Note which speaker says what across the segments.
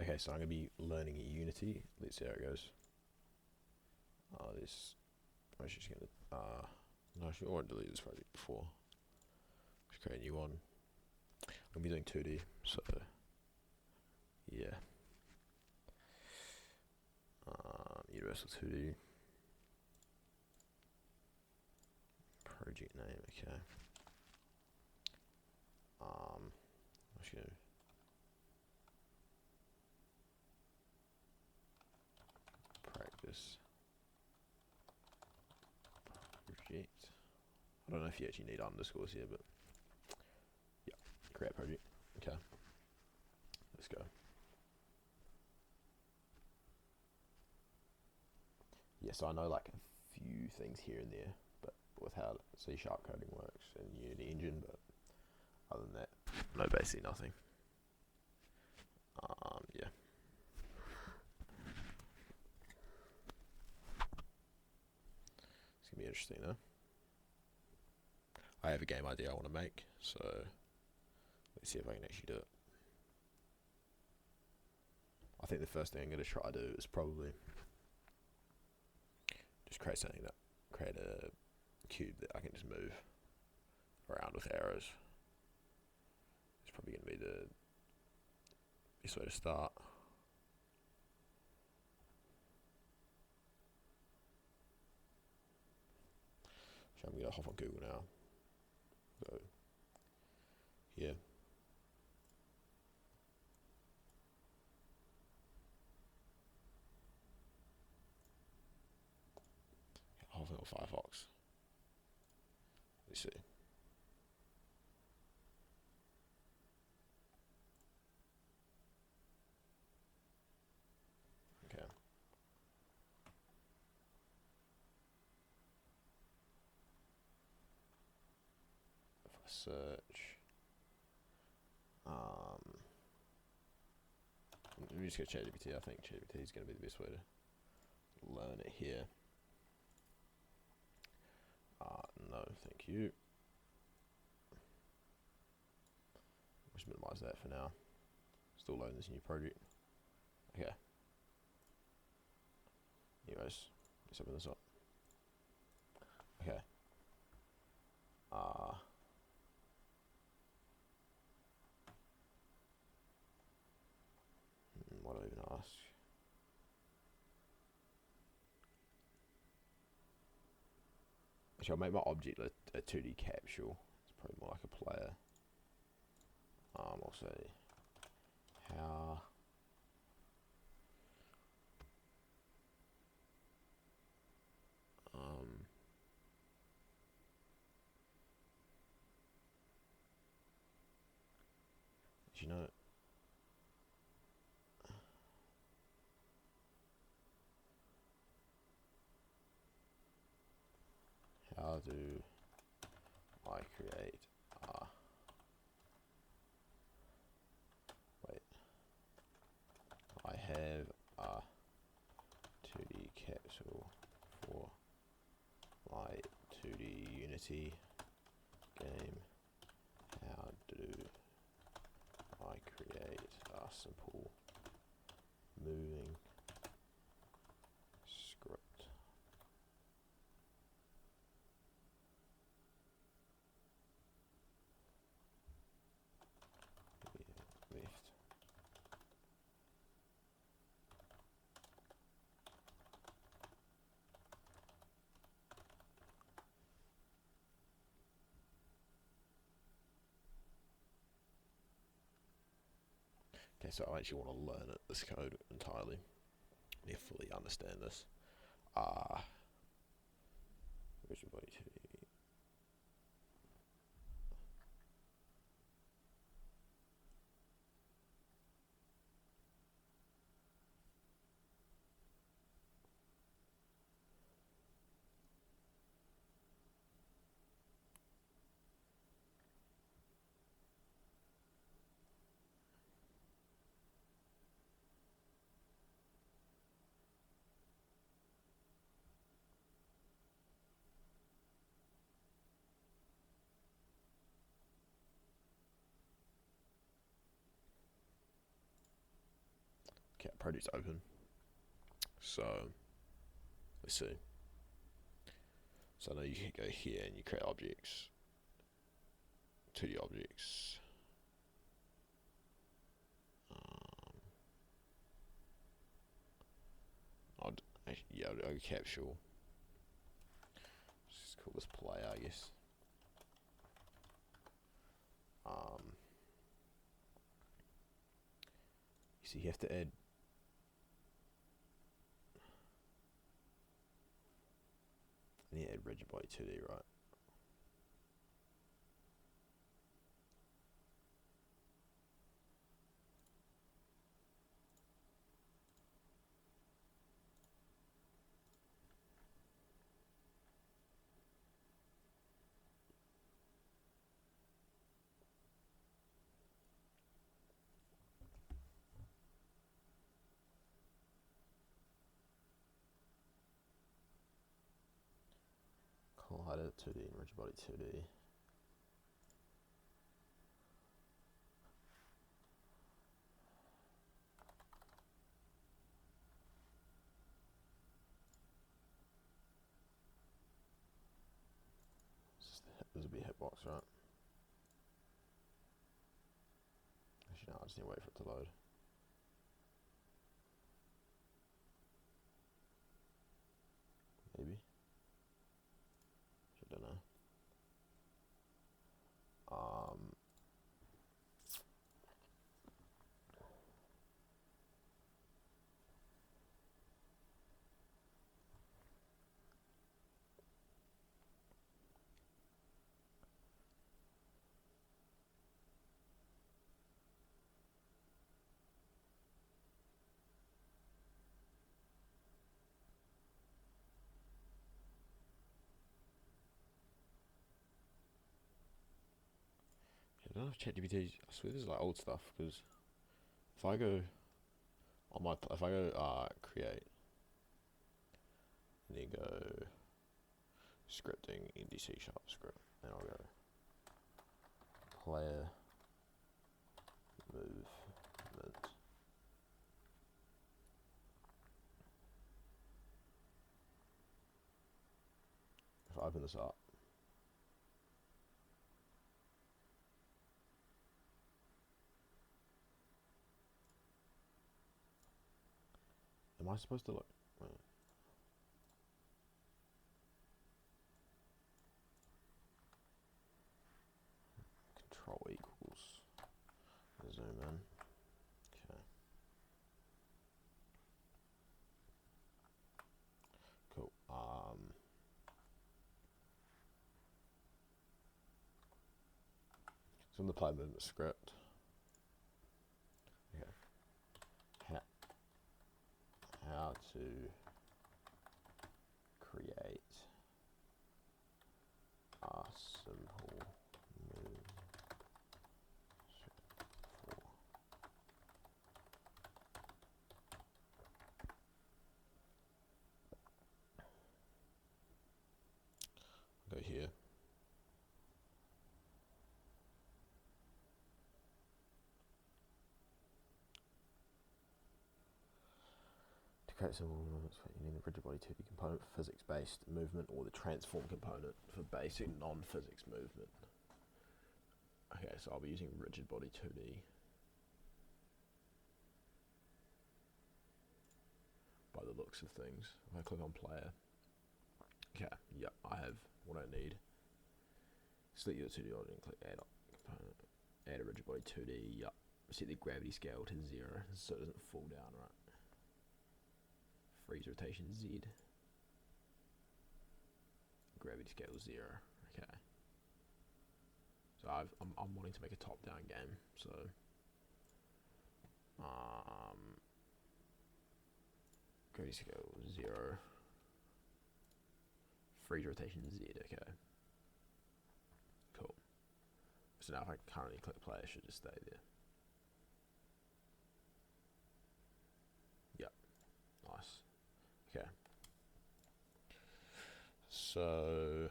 Speaker 1: Okay, so I'm going to be learning Unity. Let's see how it goes. This. I'm just going to. No, actually, I won't delete this project before. Just create a new one. I'm going to be doing 2D, so. Yeah. Universal 2D. Project name, okay. I'm just going to. Practice. Project. I don't know if you actually need underscores here, but yeah, create project. Okay, let's go. Yes, I know like a few things here and there, but with how C# coding works and Unity Engine, but other than that, no, basically nothing. Yeah. It's gonna be interesting though. I have a game idea I want to make, so let's see if I can actually do it. I think the first thing I'm going to try to do is probably just create a cube that I can just move around with arrows. It's probably going to be the best way to start. So I'm going to hop on Google now. So, yeah. Hopping on Firefox. Let's see. Okay. If I search, let me just go ChatGPT. I think ChatGPT is going to be the best way to learn it here. No, thank you. Just minimize that for now. Still loading this new project. Okay. Anyways, let's open this up. Okay. What do I even ask? Actually, I'll make my object a 2D capsule. It's probably more like a player. I'll say how you know how do I create wait, I have a 2D capsule for my 2D Unity game. How do I create a simple moving script? Left. Okay, so I actually want to learn this code entirely. I need to fully understand this. Visual Body 2D. Okay, project's open. So let's see. So I know you can go here and you create objects, 2D objects. I'll go capsule. Let's just call this player, I guess. So you have to add. I need to add rigid body 2D, right? Collider 2D and rigid body 2D. This will be a hitbox, right? Actually, no, I just need to wait for it to load. Maybe. I don't know. I don't know if ChatGPT. I swear this is like old stuff because if I go on my, if I go create, and then go scripting in C# script, and I'll go player movement. If I open this up, am I supposed to look? Control equals zoom in. Okay. Cool. So in the player movement script. Okay. How to create a simple move for go here. To create simple movements, you need the rigid body 2D component for physics-based movement or the transform component for basic non-physics movement. Okay, so I'll be using rigid body 2D. By the looks of things. If I click on player. Okay, yep, I have what I need. Select your 2D object and click add component. Add a rigid body 2D, yep. Set the gravity scale to 0 so it doesn't fall down, right? Freeze rotation Z. Gravity scale 0. Okay. So I'm wanting to make a top-down game. So gravity scale 0. Freeze rotation Z. Okay. Cool. So now if I currently click play, it should just stay there. Yep. Nice. Okay. So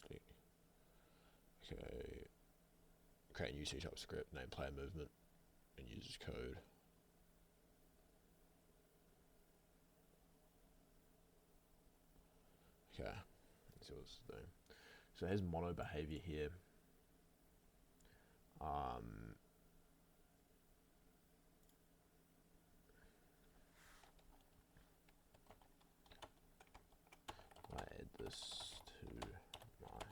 Speaker 1: okay. Create a new C# script, name player movement. and uses code. Okay, let's see what it's doing. So it has mono behavior here. I add this to my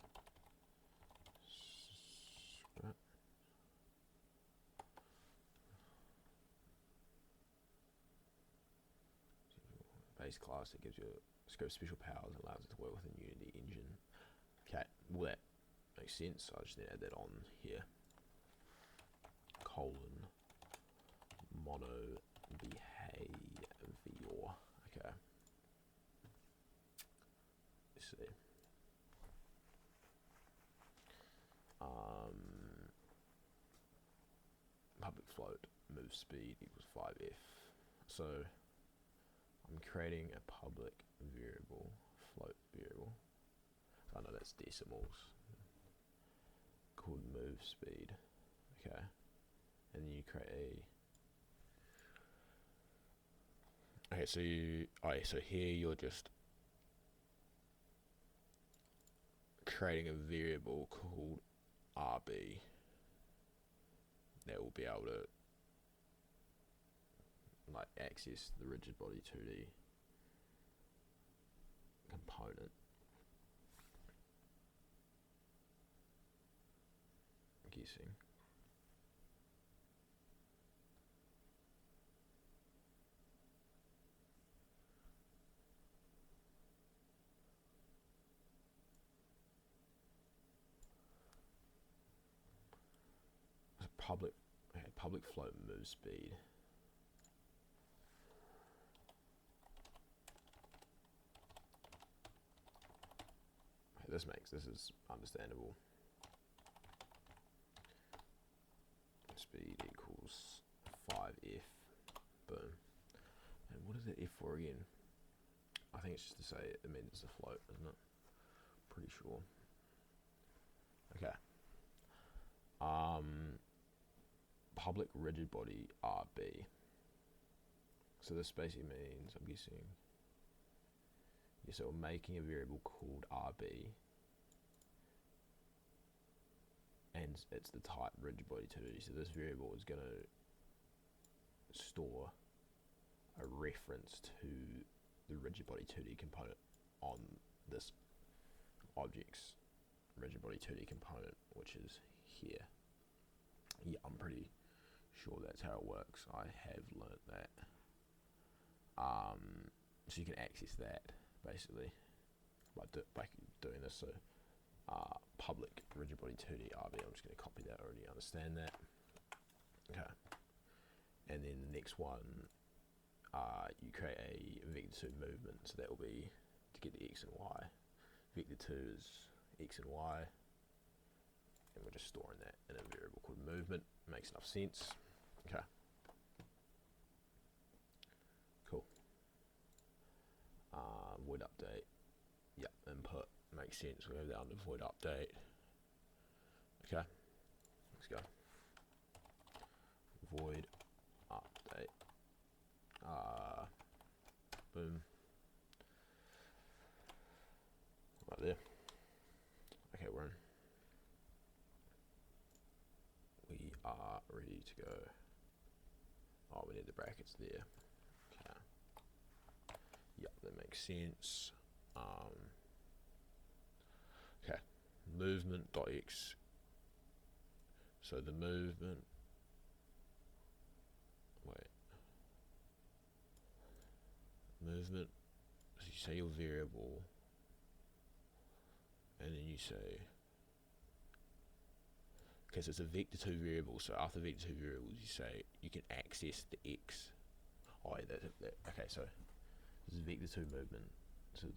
Speaker 1: script. Base class that gives you script special powers and allows it to work within Unity engine. Okay, well that makes sense. So I just need to add that on here. Colon mono behavior. Okay. Let's see. Public float move speed equals 5f. So I'm creating a public variable, float variable. I know that's decimals. Called move speed. Okay. And then you create a. Okay, so here you're just creating a variable called RB that will be able to like access the rigid body 2D component. I'm guessing. Public float move speed. This is understandable. Speed equals 5f. Boom. And what is that f for again? I think it's just to say it means it's a float, isn't it? Pretty sure. Okay. Public rigid body RB. So this basically means, I'm guessing, so we're making a variable called RB, and it's the type rigid body 2D. So this variable is going to store a reference to the rigid body 2D component on this object's rigid body 2D component, which is here. Yeah, I'm pretty sure that's how it works. I have learnt that. So you can access that basically by doing this. So public rigid body 2D RB. I'm just going to copy that. I already understand that. Okay. And then the next one, you create a vector 2 movement. So that will be to get the x and y. Vector 2 is x and y. And we're just storing that in a variable called movement. Makes enough sense. Okay. Cool. Void update. Yep, input. Makes sense. We have that under void update. Okay. Let's go. Void update. Boom. Right there. Okay, we're in. We are ready to go. Oh, we need the brackets there. Okay. Yep, that makes sense. Okay. Movement.x. So the movement. Wait. Movement. So you say your variable. And then you say. Okay, so it's a vector 2 variable. So after vector 2 variables, you say you can access the x. Oh, yeah, okay, so this is vector 2 movement. So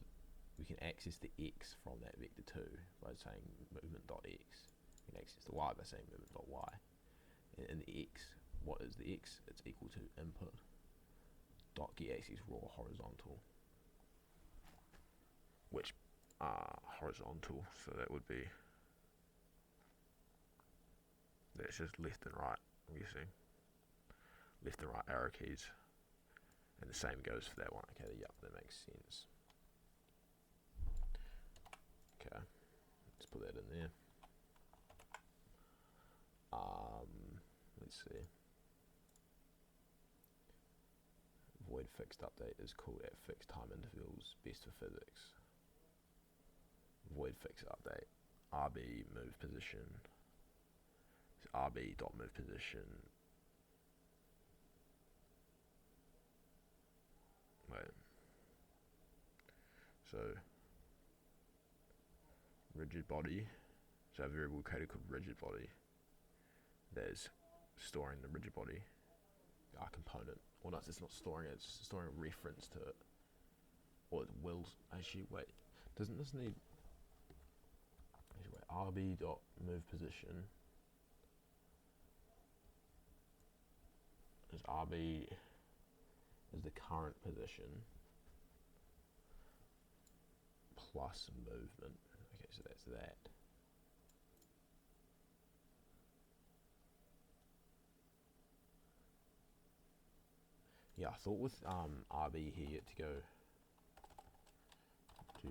Speaker 1: we can access the x from that vector 2 by saying movement.x. We can access the y by saying movement.y. And the x, what is the x? It's equal to input dot get axis raw horizontal, which horizontal. So that would be. That's just left and right, I'm guessing. left and right arrow keys. And the same goes for that one. Okay, yep, that makes sense. Okay, let's put that in there. Let's see. Void fixed update is called at fixed time intervals, best for physics. Void fixed update, RB move position, RB dot move position. Wait. So rigid body. So a variable coded called rigid body. There's storing the rigid body component. Or no, it's not storing it, it's storing a reference to it. Or it will actually wait. Doesn't this need RB dot move position is RB is the current position plus movement. Okay, so that's that. Yeah, I thought with RB here to go. Do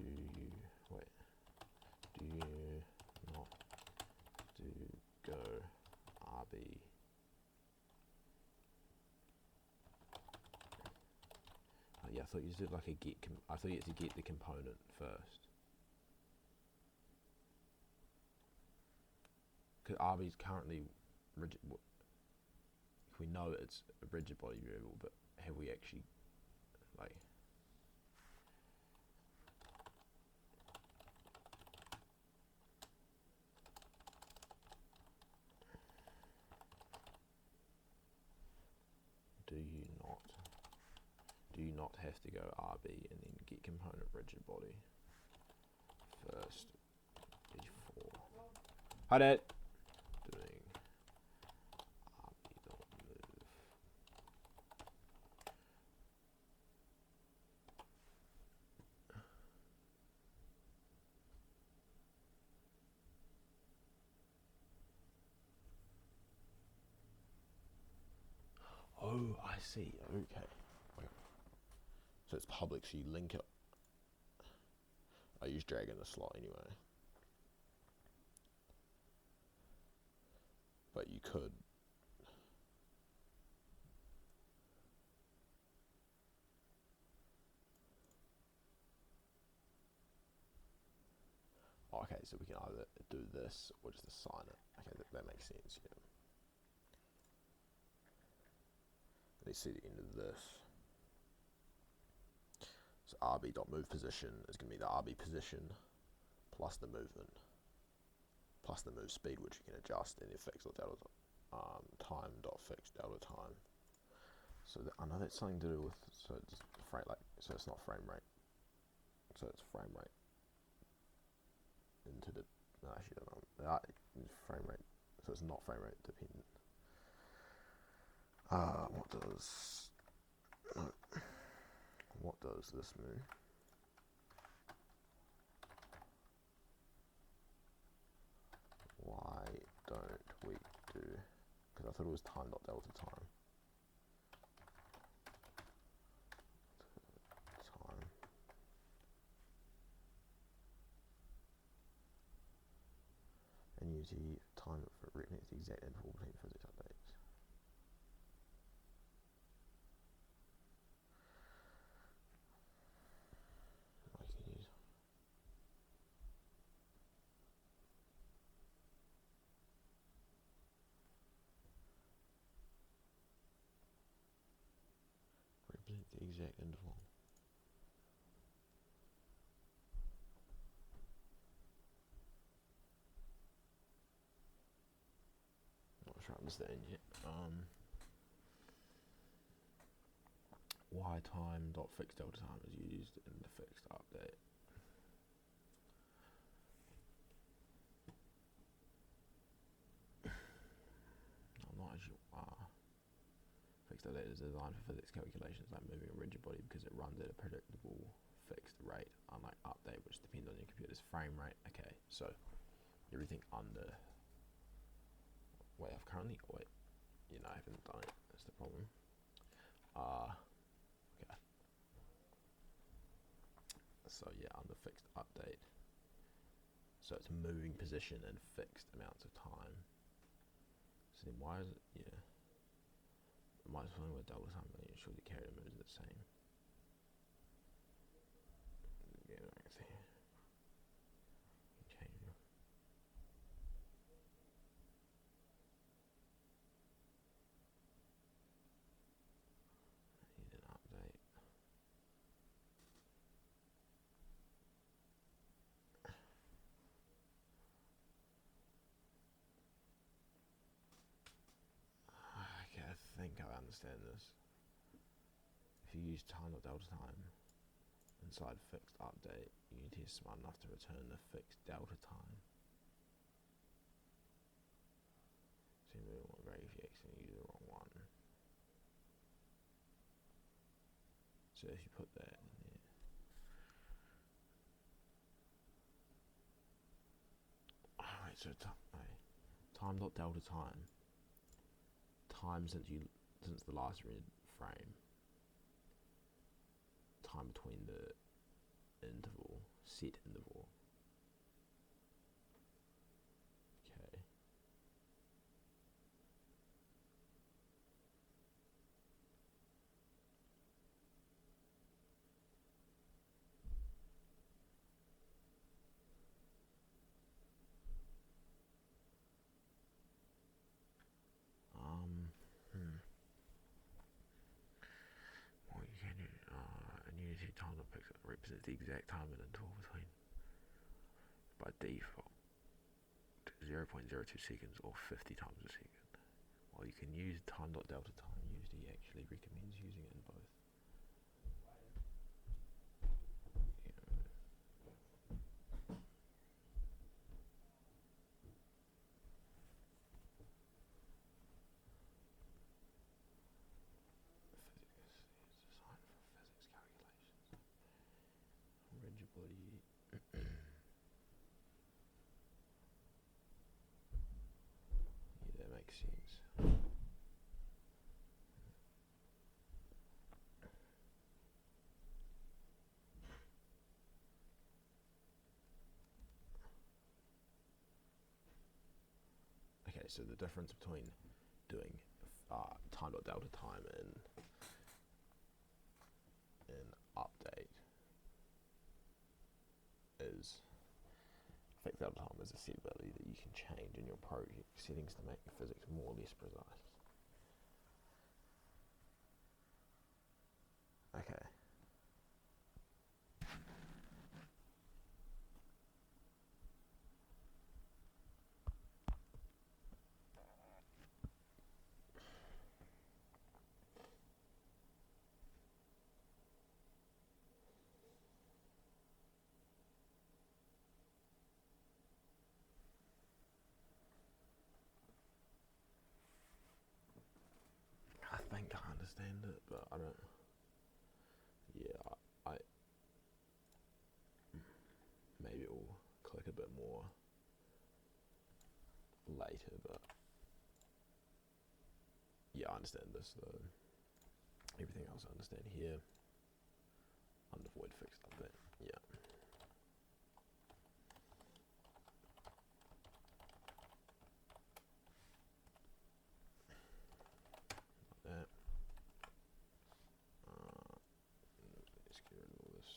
Speaker 1: you not go RB? Yeah, I thought you did like a get. I thought you had to get the component first. Because RB is currently rigid. We know it's a rigid body variable, but have we actually like? Do you not have to go RB and then get component rigid body first before? Hi, Dad. Doing RB dot move. Oh, I see. Okay. So it's public, so you link it. I use drag in the slot anyway. But you could. Oh, okay, so we can either do this or just assign it. Okay, that makes sense, yeah. Let's see the end of this. So RB.move position is going to be the RB position plus the movement plus the move speed, which you can adjust in the fixed delta time dot fixed delta time. So I know that's something to do with so it's it's not frame rate. So it's frame rate into the no, actually I don't know. Frame rate. So it's not frame rate dependent. What does this move? Why don't we do? Because I thought it was time dot delta time. Time. And use the time for reconnect the exact interval between physics updates. I can use. Represent the exact interval. Not sure I understand yet. Y time dot fixed delta time is used in the fixed update. I'm not actually. Fixed update is designed for physics calculations like moving a rigid body because it runs at a predictable fixed rate, unlike update, which depends on your computer's frame rate. Okay, so everything under. Wait, I haven't done it. That's the problem. Okay. So yeah, under fixed update. So it's moving position and fixed amounts of time. So then why is it, yeah. Might as well with double time, but ensure the character moves the same. Yeah, I can see. Change it. Need an update. Okay, I think I understand this. If you use time.delta time inside fixed update, Unity is smart enough to return the fixed delta time. So you really want great if you accidentally use the wrong one. So if you put that in there. Alright, so time.delta time since the last read frame, time between the interval, set interval. Okay. Well, you can do and Unity time.pixel represents the exact time and interval between, by default, 0.02 seconds or 50 times a second. While you can use time.delta time, Unity actually recommends using it in both. Rigid body. Yeah, that makes sense. Okay, so the difference between doing time.delta time in update is fixed delta time is a set value that you can change in your project settings to make the physics more or less precise. Okay. I think I understand it, but I don't. Yeah, I maybe it will click a bit more later, but yeah, I understand this though. Everything else I understand here. Under void fixed update. Yeah. That. Let's get rid of all this.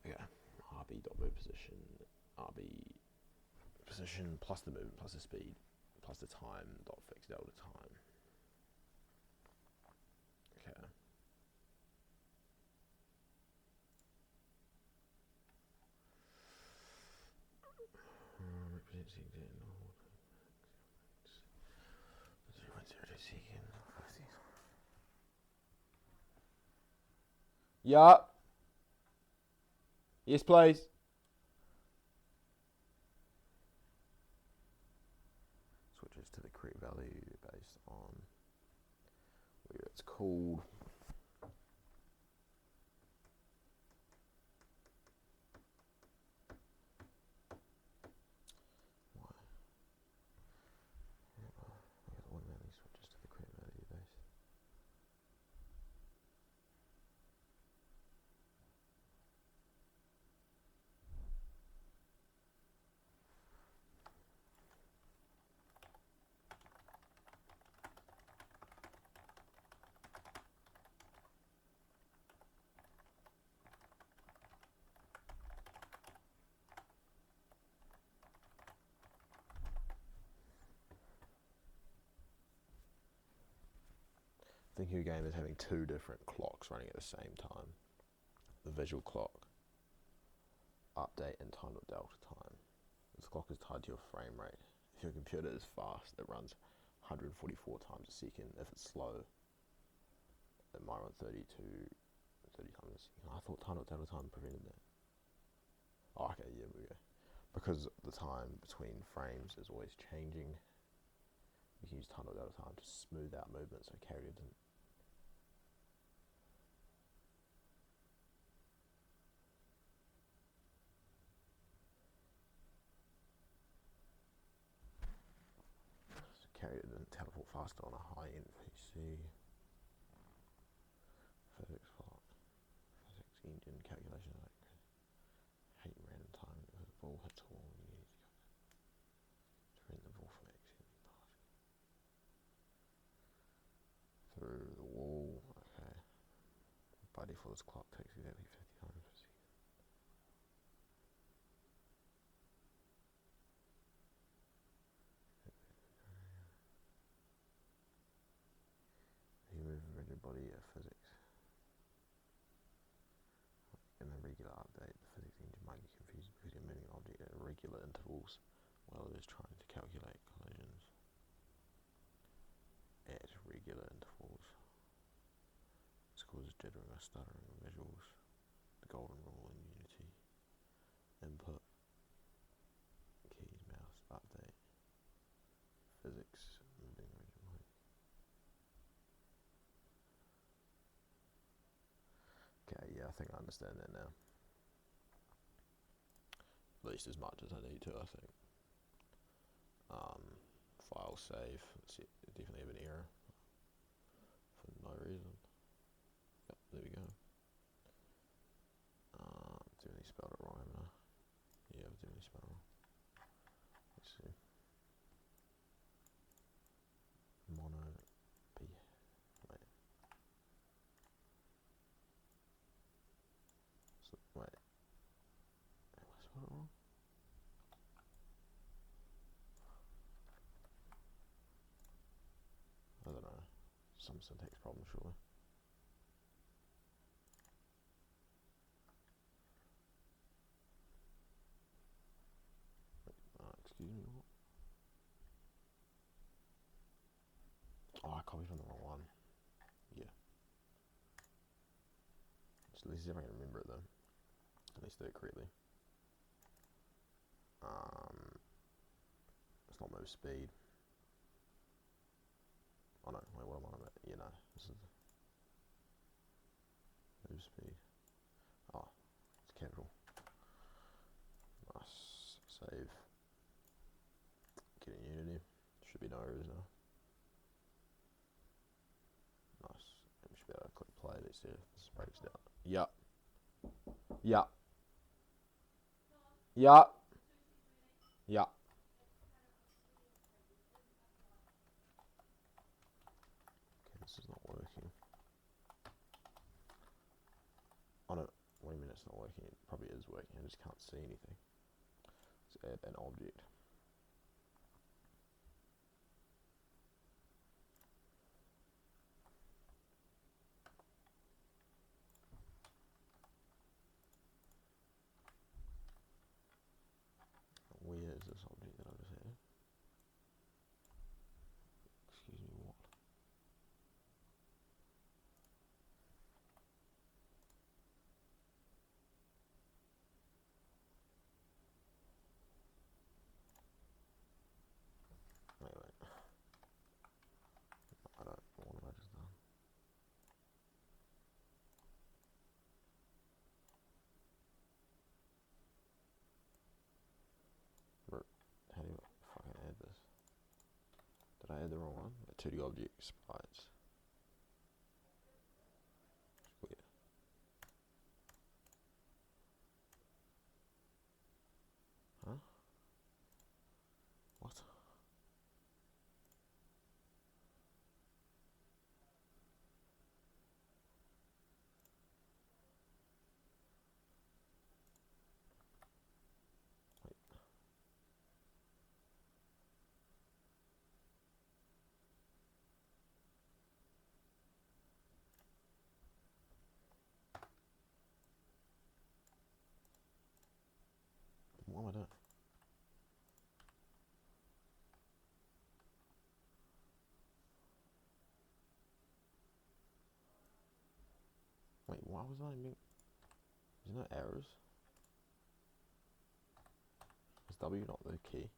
Speaker 1: Okay. RB.move position. RB position plus the movement plus the speed plus the time dot fixed delta time. Okay. Represents the exact normal. 0.02 second. Yeah. Yes, please. Switches to the correct value based on whether it's called. Think of your game as having two different clocks running at the same time. The visual clock, update, and time.delta time. This clock is tied to your frame rate. If your computer is fast, it runs 144 times a second. If it's slow, it might run 30 times a second. I thought time.delta time prevented that. Oh, okay, yeah, we go. Because the time between frames is always changing, you can use time.delta time to smooth out movement, so carry it didn't. Carrier didn't teleport faster on a high-end PC. Physics plot. Physics engine calculation. Hate random time. If the ball hits a wall, you need to prevent the ball from accidentally passing through the wall. Okay. By default, this clock takes exactly 50 times per second. You move a rigid body of physics. In a regular update, the physics engine might get confused because you're moving an object at irregular intervals while it is trying to calculate collisions at regular intervals. This causes jittering or stuttering of visuals. The golden rule in Unity. Input, keys, mouse, update, physics, moving originally. Okay, yeah, I think I understand that now. At least as much as I need to, I think. File save. Let's see, definitely have an error for no reason. Yep, there we go. Definitely spelled it wrong, haven't I? Yeah, I've definitely spelled it wrong. Let's see. Mono P. Wait. So, wait. Have I spelled it wrong? I don't know. Some syntax problem, surely. Excuse me, what? Oh, I copied from the wrong one. Yeah. At least if I can remember it though. At least do it correctly. It's not move speed. Oh no, wait, what am I on about? Yeah, no, this is move speed. Oh, it's capital. Nice. Save. Get in Unity. Should be no errors now. Nice. We should be able to click play. Let's see if this breaks down. Yup. Yup. Yup. Yup. Okay, this is not working. Oh no, wait a minute, it's not working. It probably is working. I just can't see anything. Let's add an object. Where is this object that I just added? Excuse me, what? Wait. I don't, what have I just done? How do you fucking add this? Did I add the wrong one? 2D object sprites. Weird. Huh? What? Wait. What am I doing? Wait, why was I being... Is there no errors? Is W not the key?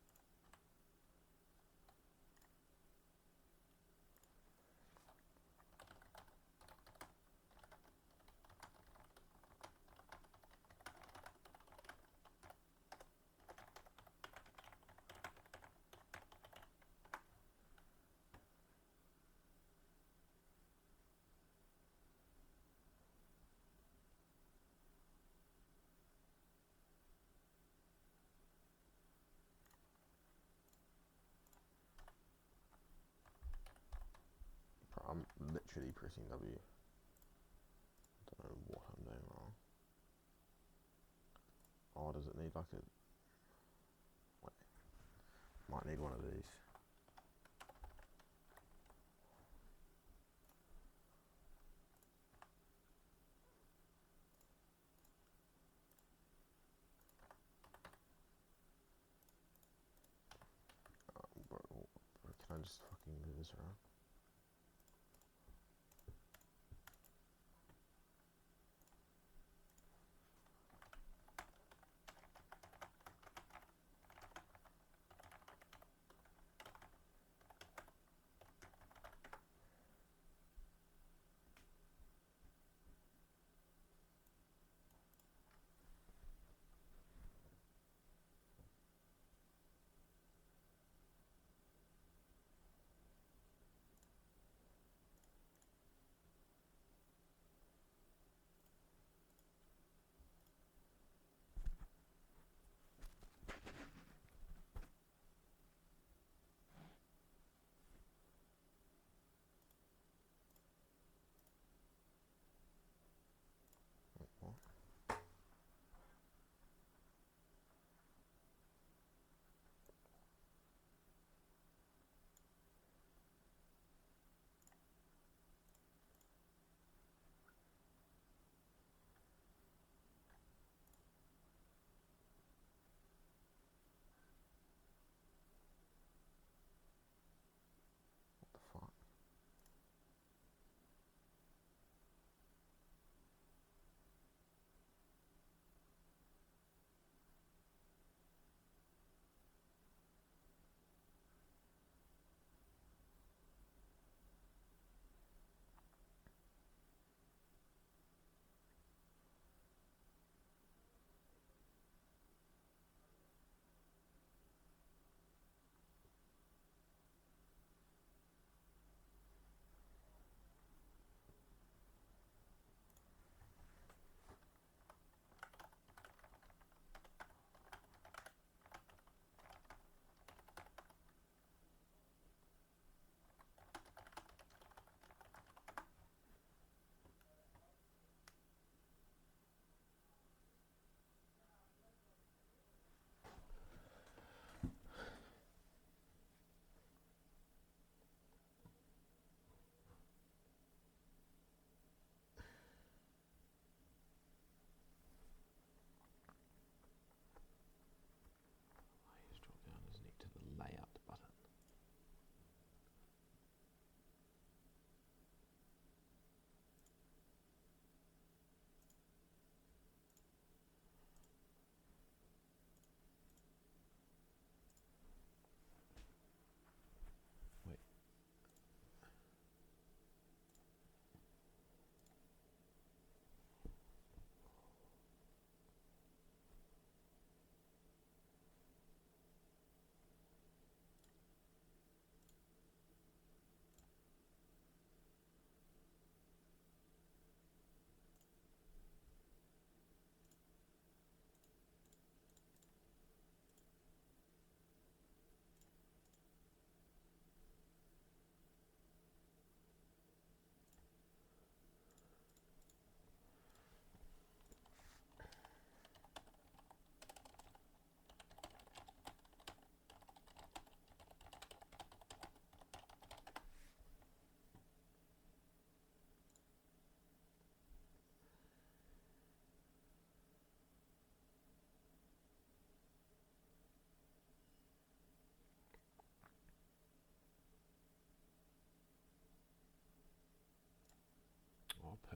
Speaker 1: I'm literally pressing W. Don't know what I'm doing wrong. Oh, does it need like a... Wait. Might need one of these. Bro, can I just fucking move this around?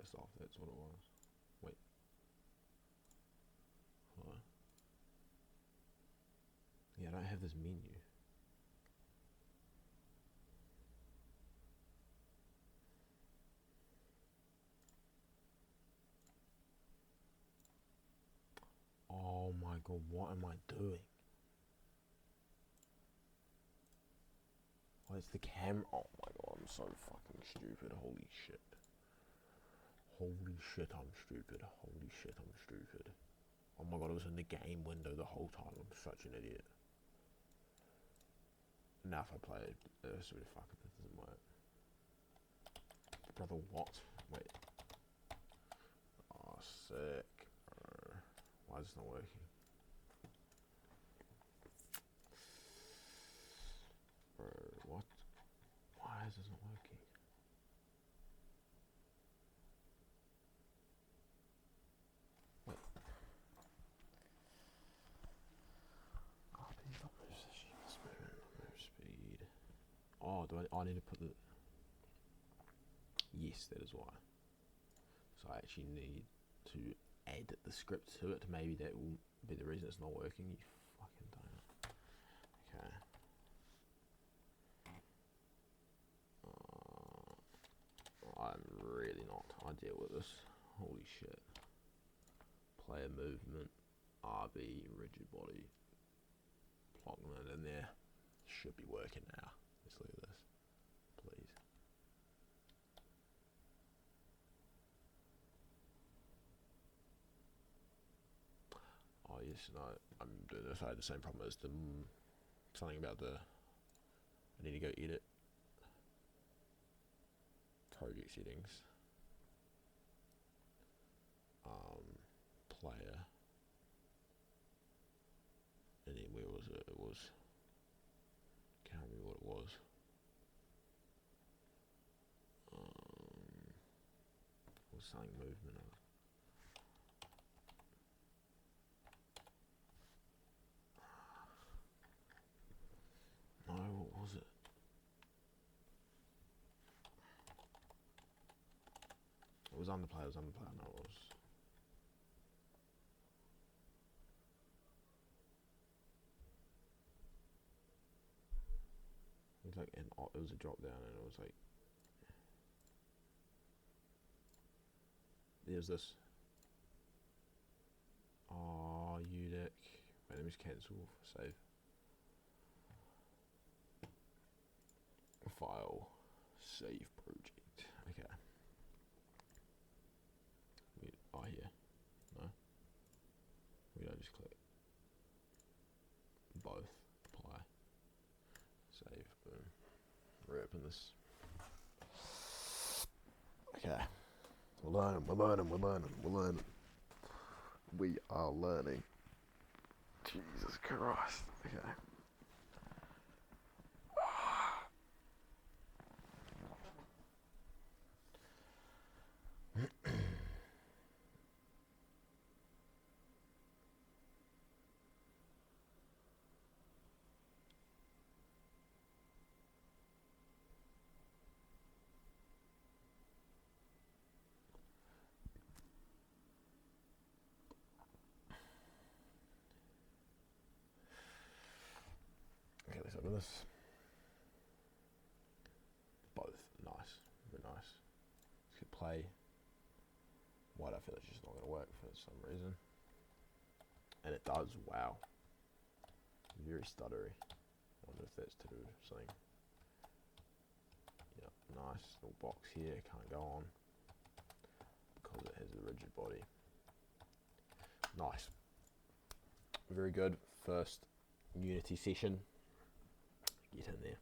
Speaker 1: pissed off. That's what it was. Wait. Hello? Yeah, I don't have this menu. Oh my god, what am I doing? Oh, it's the camera. Oh my god, I'm so fucking stupid. Holy shit. Holy shit, I'm stupid. Holy shit, I'm stupid. Oh my god, it was in the game window the whole time. I'm such an idiot. Now if I play it, it's really fucking, this doesn't work. Brother, what? Wait. Oh, sick. Why is this not working? Bro, what? Why is this not working? Wait. RP, not move position, move speed. Oh, I need to put the... Yes, that is why. So I actually need to add the script to it. Maybe that will be the reason it's not working. You fucking donut. Okay. I'm really not ideal with this. Holy shit. Player movement, RB, rigid body. Plugging it in there. Should be working now. Let's look at this. Please. Oh yes, no, I'm doing this. I had the same problem as the something about the. I need to go edit project settings. Player, and then where was it? It was. Can't remember what it was. It was something movement. No, what was it? It was underplay. It was underplay. No, it was. It was like it was a drop down, and it was like. There's this. Oh, UDEC. Wait, let me just cancel. Save. File. Save project. Okay. Here. No. We don't just click. Both. Apply. Save. Boom. Reopen this. Okay. We're learning. We are learning. Jesus Christ. Okay. Okay, let's open this. Both. Nice. Very nice. Let's hit play. Why do I feel it's just not going to work for some reason? And it does. Wow. Very stuttery. I wonder if that's to do with something. Yep, nice little box here. Can't go on because it has a rigid body. Nice. Very good. First Unity session. Get in there.